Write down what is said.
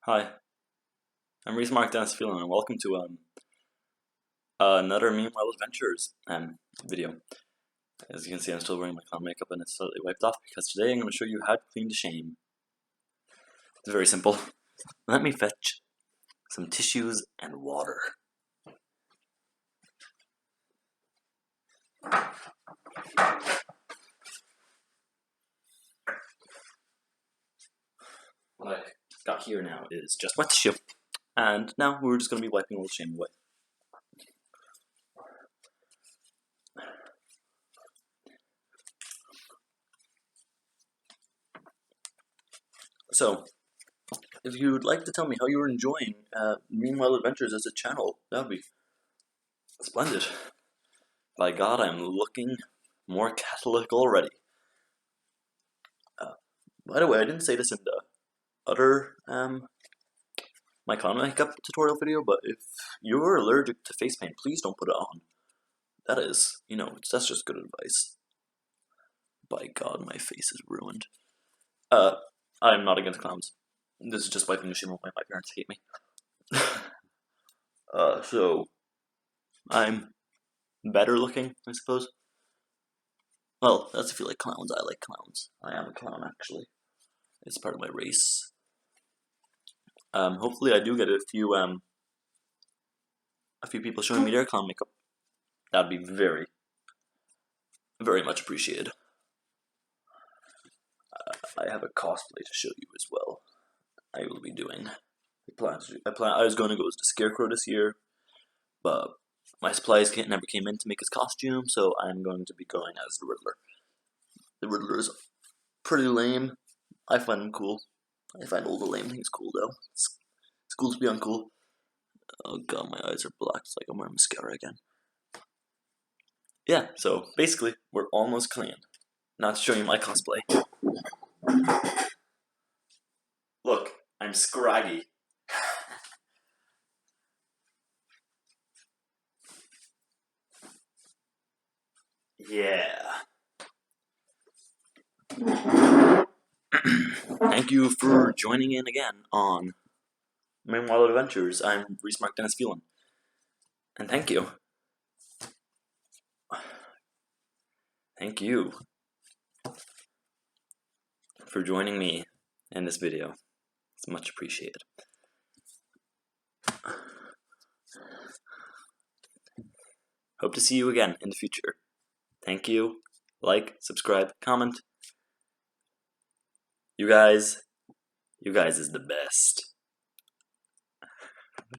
Hi, I'm Reese Mark Dennis Phelan, and welcome to another Meanwhile Adventures video. As you can see, I'm still wearing my clown makeup and it's slightly wiped off because today I'm going to show you how to clean the shame. It's very simple. Let me fetch some tissues and water. What I got here now is just wet tissue, and now we're just going to be wiping all the shame away. So, if you'd like to tell me how you're enjoying Meanwhile Adventures as a channel, that would be splendid. By God, I'm looking more Catholic already. By the way, I didn't say this in the other my clown makeup tutorial video, but if you're allergic to face paint, please don't put it on. That is, that's just good advice. By God, my face is ruined. I'm not against clowns. This is just wiping the shame away. My parents hate me. So I'm better looking, I suppose. Well, that's if you like clowns. I like clowns. I am a clown, actually. It's part of my race. Hopefully I do get a few people showing me their clown makeup. That'd be very, very much appreciated. I have a cosplay to show you as well. I will be doing. I was going to go as the Scarecrow this year, but my supplies never came in to make his costume, so I'm going to be going as the Riddler. The Riddler is pretty lame. I find him cool. I find all the lame things cool, though. It's cool to be uncool. Oh god, my eyes are black. It's like I'm wearing mascara again. Yeah, so basically, we're almost clean. Now to show you my cosplay. Look, I'm Scraggy. Yeah. Thank you for joining in again on Meanwhile Adventures. I'm Reese Mark Dennis Phelan. And thank you. Thank you for joining me in this video. It's much appreciated. Hope to see you again in the future. Thank you. Like, subscribe, comment. You guys is the best.